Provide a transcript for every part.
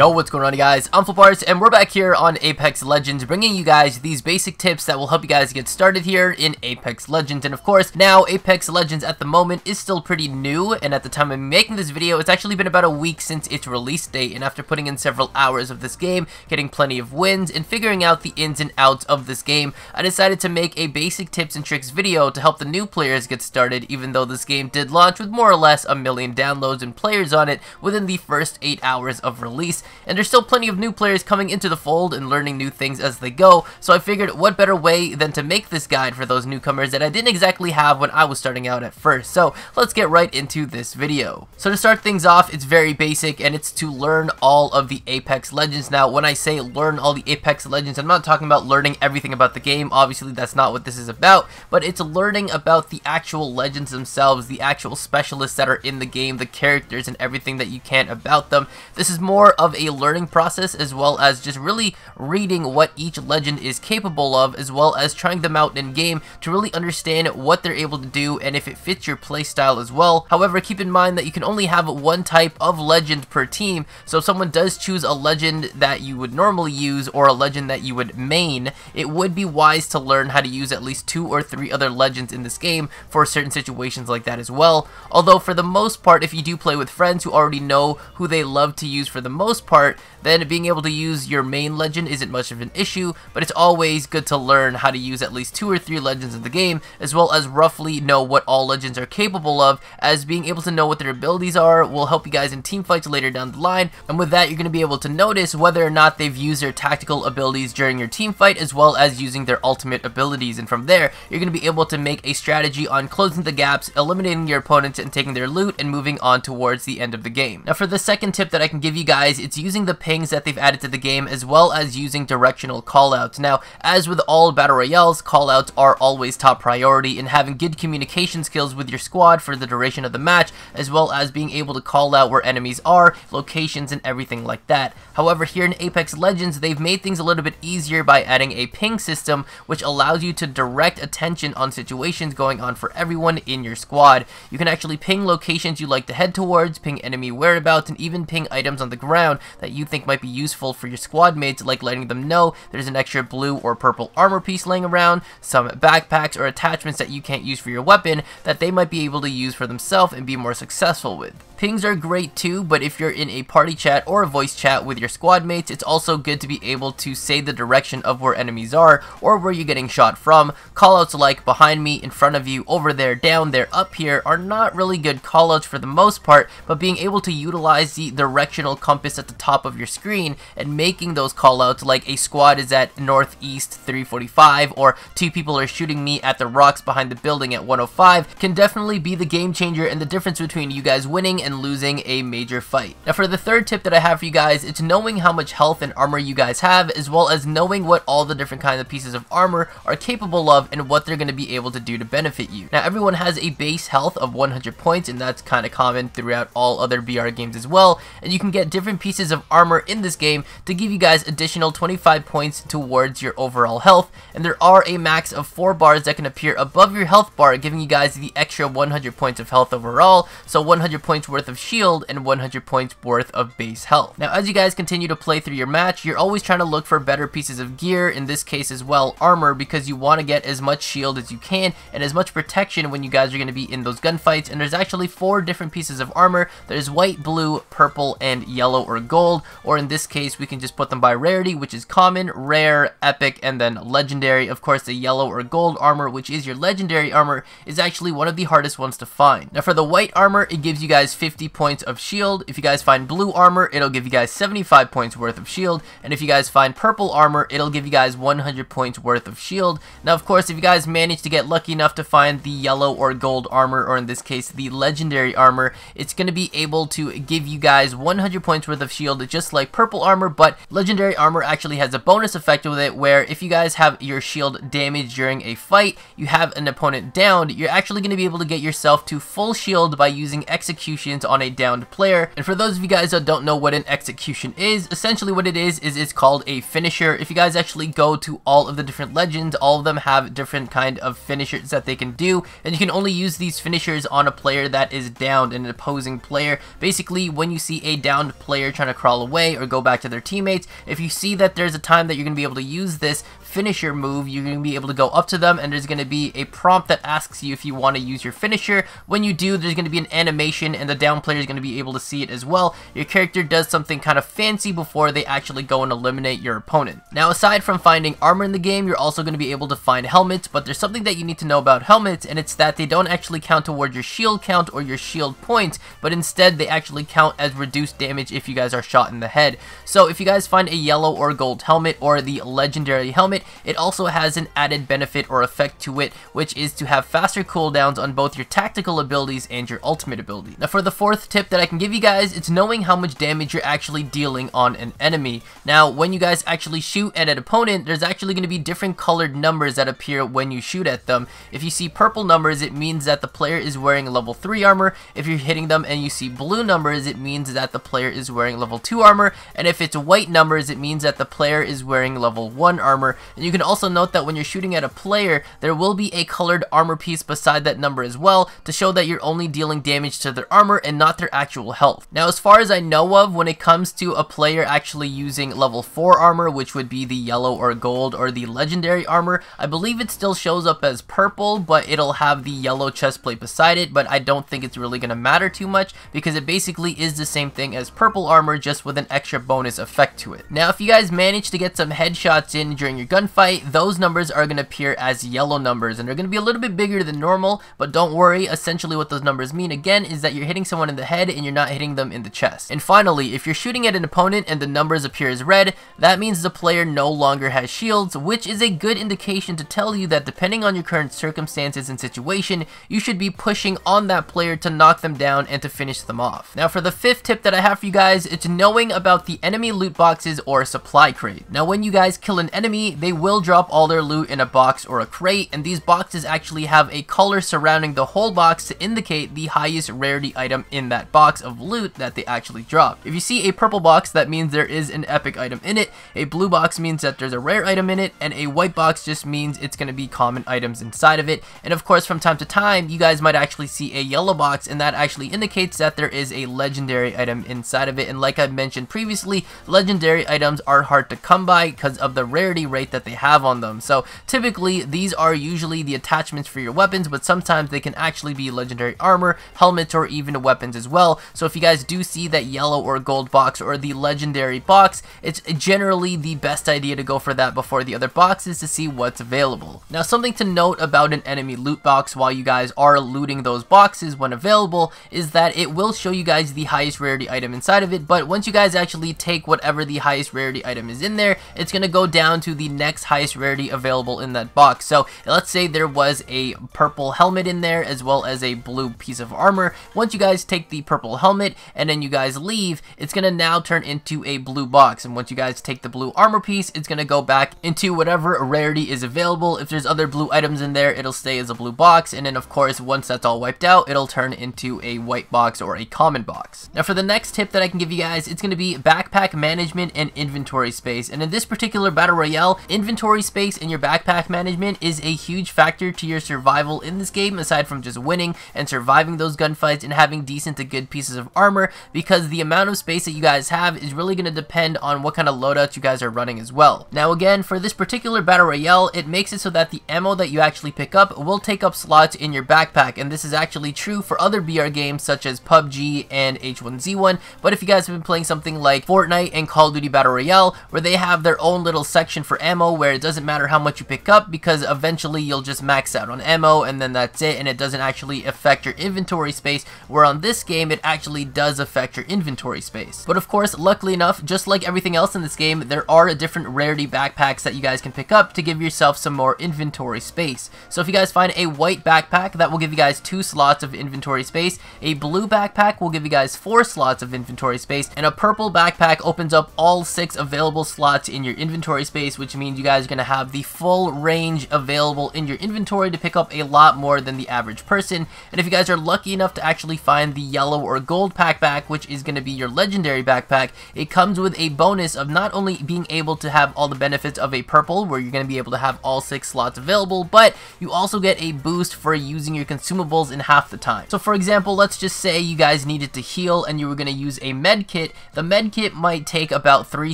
Yo, what's going on, guys? I'm FlipArtz, and we're back here on Apex Legends, bringing you guys these basic tips that will help you guys get started here in Apex Legends. And of course, now Apex Legends at the moment is still pretty new, and at the time I'm making this video, it's actually been about a week since its release date. And after putting in several hours of this game, getting plenty of wins, and figuring out the ins and outs of this game, I decided to make a basic tips and tricks video to help the new players get started, even though this game did launch with more or less 1 million downloads and players on it within the first 8 hours of release. And there's still plenty of new players coming into the fold and learning new things as they go, so I figured what better way than to make this guide for those newcomers that I didn't exactly have when I was starting out at first. So let's get right into this video. So to start things off, it's very basic, and it's to learn all of the Apex Legends. Now when I say learn all the Apex Legends, I'm not talking about learning everything about the game. Obviously that's not what this is about, but it's learning about the actual legends themselves, the actual specialists that are in the game, the characters and everything that you can about them. This is more of a learning process, as well as just really reading what each legend is capable of, as well as trying them out in game to really understand what they're able to do and if it fits your playstyle as well. However, keep in mind that you can only have one type of legend per team, so if someone does choose a legend that you would normally use or a legend that you would main, it would be wise to learn how to use at least 2 or 3 other legends in this game for certain situations like that as well. Although for the most part, if you do play with friends who already know who they love to use for the most part, then being able to use your main legend isn't much of an issue, but it's always good to learn how to use at least 2 or 3 legends in the game, as well as roughly know what all legends are capable of, as being able to know what their abilities are will help you guys in team fights later down the line. And with that, you're going to be able to notice whether or not they've used their tactical abilities during your team fight, as well as using their ultimate abilities. And from there, you're going to be able to make a strategy on closing the gaps, eliminating your opponents and taking their loot, and moving on towards the end of the game. Now for the second tip that I can give you guys, it's using the pings that they've added to the game, as well as using directional callouts. Now, as with all battle royales, callouts are always top priority, and having good communication skills with your squad for the duration of the match, as well as being able to call out where enemies are, locations, and everything like that. However, here in Apex Legends, they've made things a little bit easier by adding a ping system, which allows you to direct attention on situations going on for everyone in your squad. You can actually ping locations you like to head towards, ping enemy whereabouts, and even ping items on the ground that you think might be useful for your squad mates, like letting them know there's an extra blue or purple armor piece laying around, some backpacks or attachments that you can't use for your weapon that they might be able to use for themselves and be more successful with. Pings are great too, but if you're in a party chat or a voice chat with your squad mates, it's also good to be able to say the direction of where enemies are or where you're getting shot from. Callouts like behind me, in front of you, over there, down there, up here are not really good callouts for the most part, but being able to utilize the directional compass at the top of your screen and making those callouts like a squad is at northeast 345 or 2 people are shooting me at the rocks behind the building at 105 can definitely be the game changer and the difference between you guys winning and losing a major fight. Now for the third tip that I have for you guys, it's knowing how much health and armor you guys have, as well as knowing what all the different kinds of pieces of armor are capable of and what they're going to be able to do to benefit you. Now everyone has a base health of 100 points, and that's kind of common throughout all other BR games as well, and you can get different pieces of armor in this game to give you guys additional 25 points towards your overall health, and there are a max of 4 bars that can appear above your health bar, giving you guys the extra 100 points of health overall, so 100 points worth of shield and 100 points worth of base health. Now as you guys continue to play through your match, you're always trying to look for better pieces of gear, in this case as well armor, because you want to get as much shield as you can and as much protection when you guys are going to be in those gunfights. And there's actually 4 different pieces of armor. There's white, blue, purple, and yellow or gold, or in this case we can just put them by rarity, which is common, rare, epic, and then legendary. Of course, the yellow or gold armor, which is your legendary armor, is actually one of the hardest ones to find. Now for the white armor, it gives you guys 50 points of shield. If you guys find blue armor, it'll give you guys 75 points worth of shield, and if you guys find purple armor, it'll give you guys 100 points worth of shield. Now of course, if you guys manage to get lucky enough to find the yellow or gold armor, or in this case the legendary armor, it's going to be able to give you guys 100 points worth of shield just like purple armor, but legendary armor actually has a bonus effect with it, where if you guys have your shield damaged during a fight, you have an opponent downed, you're actually going to be able to get yourself to full shield by using execution executions on a downed player. And for those of you guys that don't know what an execution is, essentially what it is it's called a finisher. If you guys actually go to all of the different legends, all of them have different kind of finishers that they can do, and you can only use these finishers on a player that is downed, an opposing player. Basically, when you see a downed player trying to crawl away or go back to their teammates, if you see that there's a time that you're going to be able to use this finisher move, you're going to be able to go up to them, and there's going to be a prompt that asks you if you want to use your finisher. When you do, there's going to be an animation, and the down player is going to be able to see it as well. Your character does something kind of fancy before they actually go and eliminate your opponent. Now, aside from finding armor in the game, you're also going to be able to find helmets, but there's something that you need to know about helmets, and it's that they don't actually count towards your shield count or your shield points, but instead they actually count as reduced damage if you guys are shot in the head. So if you guys find a yellow or gold helmet or the legendary helmet, it also has an added benefit or effect to it, which is to have faster cooldowns on both your tactical abilities and your ultimate ability. Now, for the fourth tip that I can give you guys, it's knowing how much damage you're actually dealing on an enemy. Now, when you guys actually shoot at an opponent, there's actually going to be different colored numbers that appear when you shoot at them. If you see purple numbers, it means that the player is wearing level 3 armor. If you're hitting them and you see blue numbers, it means that the player is wearing level 2 armor. And if it's white numbers, it means that the player is wearing level 1 armor. And you can also note that when you're shooting at a player, there will be a colored armor piece beside that number as well, to show that you're only dealing damage to their armor and not their actual health. Now, as far as I know of, when it comes to a player actually using level 4 armor, which would be the yellow or gold or the legendary armor, I believe it still shows up as purple, but it'll have the yellow chest plate beside it. But I don't think it's really going to matter too much, because it basically is the same thing as purple armor, just with an extra bonus effect to it. Now, if you guys manage to get some headshots in during your gunfight, those numbers are going to appear as yellow numbers, and they're going to be a little bit bigger than normal, but don't worry. Essentially what those numbers mean again is that you're hitting someone in the head and you're not hitting them in the chest. And finally, if you're shooting at an opponent and the numbers appear as red, that means the player no longer has shields, which is a good indication to tell you that depending on your current circumstances and situation, you should be pushing on that player to knock them down and to finish them off. Now, for the fifth tip that I have for you guys, it's knowing about the enemy loot boxes or supply crate. Now, when you guys kill an enemy, they will drop all their loot in a box or a crate, and these boxes actually have a color surrounding the whole box to indicate the highest rarity item in that box of loot that they actually drop. If you see a purple box, that means there is an epic item in it. A blue box means that there's a rare item in it, and a white box just means it's going to be common items inside of it. And of course, from time to time, you guys might actually see a yellow box, and that actually indicates that there is a legendary item inside of it. And like I mentioned previously, legendary items are hard to come by because of the rarity rate that they have on them. So typically, these are usually the attachments for your weapons, but sometimes they can actually be legendary armor, helmets, or even weapons as well. So if you guys do see that yellow or gold box or the legendary box, it's generally the best idea to go for that before the other boxes to see what's available. Now, something to note about an enemy loot box while you guys are looting those boxes when available is that it will show you guys the highest rarity item inside of it, but once you guys actually take whatever the highest rarity item is in there, it's going to go down to the next highest rarity available in that box. So let's say there was a purple helmet in there as well as a blue piece of armor. Once you guys take the purple helmet and then you guys leave, it's going to now turn into a blue box, and once you guys take the blue armor piece, it's going to go back into whatever rarity is available. If there's other blue items in there, it'll stay as a blue box, and then of course, once that's all wiped out, it'll turn into a white box or a common box. Now, for the next tip that I can give you guys, it's going to be backpack management and inventory space. And in this particular battle royale, inventory space in your backpack management is a huge factor to your survival in this game, aside from just winning and surviving those gunfights and having decent to good pieces of armor, because the amount of space that you guys have is really going to depend on what kind of loadout you guys are running as well. Now, again, for this particular battle royale, it makes it so that the ammo that you actually pick up will take up slots in your backpack, and this is actually true for other BR games such as PUBG and H1Z1. But if you guys have been playing something like Fortnite and Call of Duty Battle Royale, where they have their own little section for ammo where it doesn't matter how much you pick up, because eventually you'll just max out on ammo and then that's it, and it doesn't actually affect your inventory space, where on this game it actually does affect your inventory space. But of course, luckily enough, just like everything else in this game, there are different rarity backpacks that you guys can pick up to give yourself some more inventory space. So if you guys find a white backpack, that will give you guys 2 slots of inventory space. A blue backpack will give you guys 4 slots of inventory space, and a purple backpack opens up all 6 available slots in your inventory space, which means you guys are going to have the full range available in your inventory to pick up a lot more than the average person. And if you guys are lucky enough to actually find the yellow or gold backpack, which is going to be your legendary backpack, it comes with a bonus of not only being able to have all the benefits of a purple, where you're going to be able to have all 6 slots available, but you also get a boost for using your consumables in half the time. So for example, let's just say you guys needed to heal and you were going to use a med kit. The med kit might take about 3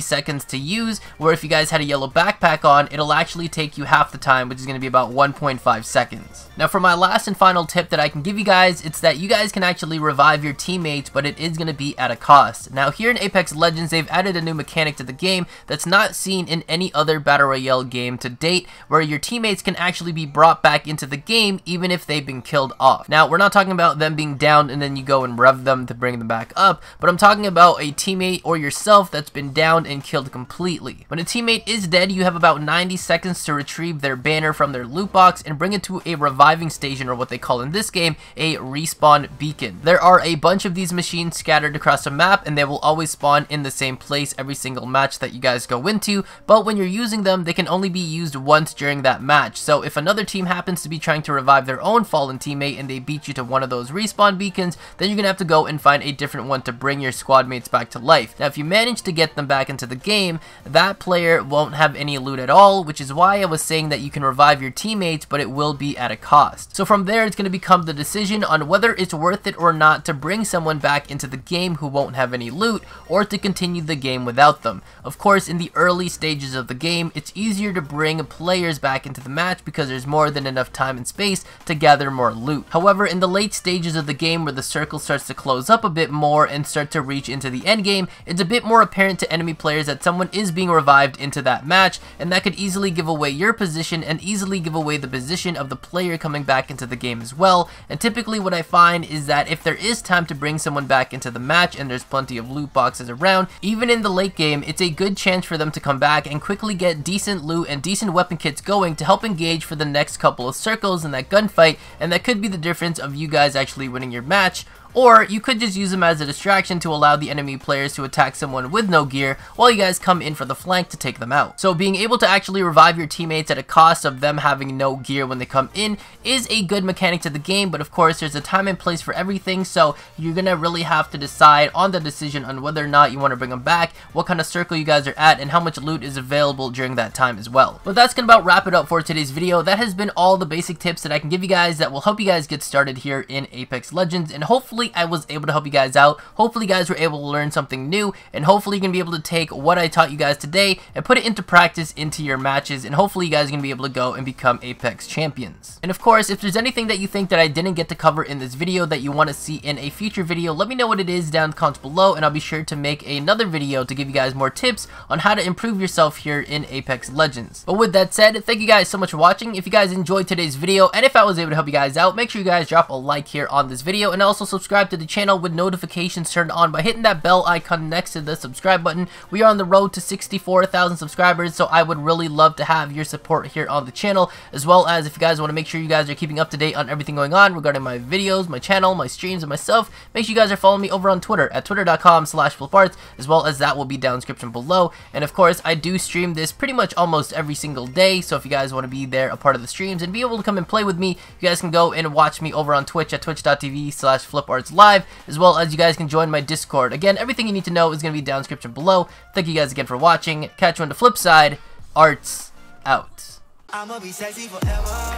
seconds to use, where if you guys had a yellow backpack on, it'll actually take you half the time, which is going to be about 1.5 seconds. Now for my last and final tip that I can give you guys, it's that you guys can actually revive your teammates, but it is going to be at a cost. Now here in Apex Legends, they've added a new mechanic to the game that's not seen in any other Battle Royale game to date, where your teammates can actually be brought back into the game even if they've been killed off. Now we're not talking about them being down and then you go and rev them to bring them back up, but I'm talking about a teammate or yourself that's been downed and killed completely. When a teammate is dead, you have about 90 seconds to retrieve their banner from their loot box and bring it to a reviving station, or what they call in this game a respawn beacon. There are a bunch of these machines scattered across the map, and they will always spawn in the same place every single match that you guys go into, but when you're using them, they can only be used once during that match. So if another team happens to be trying to revive their own fallen teammate and they beat you to one of those respawn beacons, then you're gonna have to go and find a different one to bring your squad mates back to life. Now if you manage to get them back into the game, that player won't have any loot at all, which is why I was saying that you can revive your teammates, but it will be at a cost. So from there, it's going to become the decision on whether it's worth it or not to bring someone back into the game who won't have any loot, or to continue the game without them. Of course, in the early stages of the game, it's easier to bring players back into the match because there's more than enough time and space to gather more loot. However, in the late stages of the game, where the circle starts to close up a bit more and start to reach into the end game, it's a bit more apparent to enemy players that someone is being revived into that match, and that could easily give away your position and easily give away the position of the player coming back into the game as well. And typically what I find is that if there is time to bring someone back into the match and there's plenty of loot boxes around, even in the late game, it's a good chance for them to come back and quickly get decent loot and decent weapon kits going to help engage for the next couple of circles in that gunfight, and that could be the difference of you guys actually winning your match. Or you could just use them as a distraction to allow the enemy players to attack someone with no gear while you guys come in for the flank to take them out. So being able to actually revive your teammates at a cost of them having no gear when they come in is a good mechanic to the game, but of course there's a time and place for everything, so you're gonna really have to decide on the decision on whether or not you want to bring them back, what kind of circle you guys are at, and how much loot is available during that time as well. But that's gonna about wrap it up for today's video. That has been all the basic tips that I can give you guys that will help you guys get started here in Apex Legends, and hopefully I was able to help you guys out. Hopefully you guys were able to learn something new, and hopefully you're going to be able to take what I taught you guys today and put it into practice into your matches, and hopefully you guys are going to be able to go and become Apex champions. And of course, if there's anything that you think that I didn't get to cover in this video that you want to see in a future video, let me know what it is down in the comments below, and I'll be sure to make another video to give you guys more tips on how to improve yourself here in Apex Legends. But with that said, thank you guys so much for watching. If you guys enjoyed today's video, and if I was able to help you guys out, make sure you guys drop a like here on this video, and also subscribe to the channel with notifications turned on by hitting that bell icon next to the subscribe button. We are on the road to 64,000 subscribers, so I would really love to have your support here on the channel, as well as if you guys want to make sure you guys are keeping up to date on everything going on regarding my videos, my channel, my streams, and myself. Make sure you guys are following me over on Twitter at twitter.com/FlipArtz, as well as that will be down in the description below. And of course, I do stream this pretty much almost every single day, so if you guys want to be there a part of the streams and be able to come and play with me, you guys can go and watch me over on Twitch at twitch.tv/FlipArtzLive, as well as you guys can join my Discord. Again, everything you need to know is going to be down in the description below. Thank you guys again for watching. Catch you on the flip side. Arts out. I'ma be sexy forever.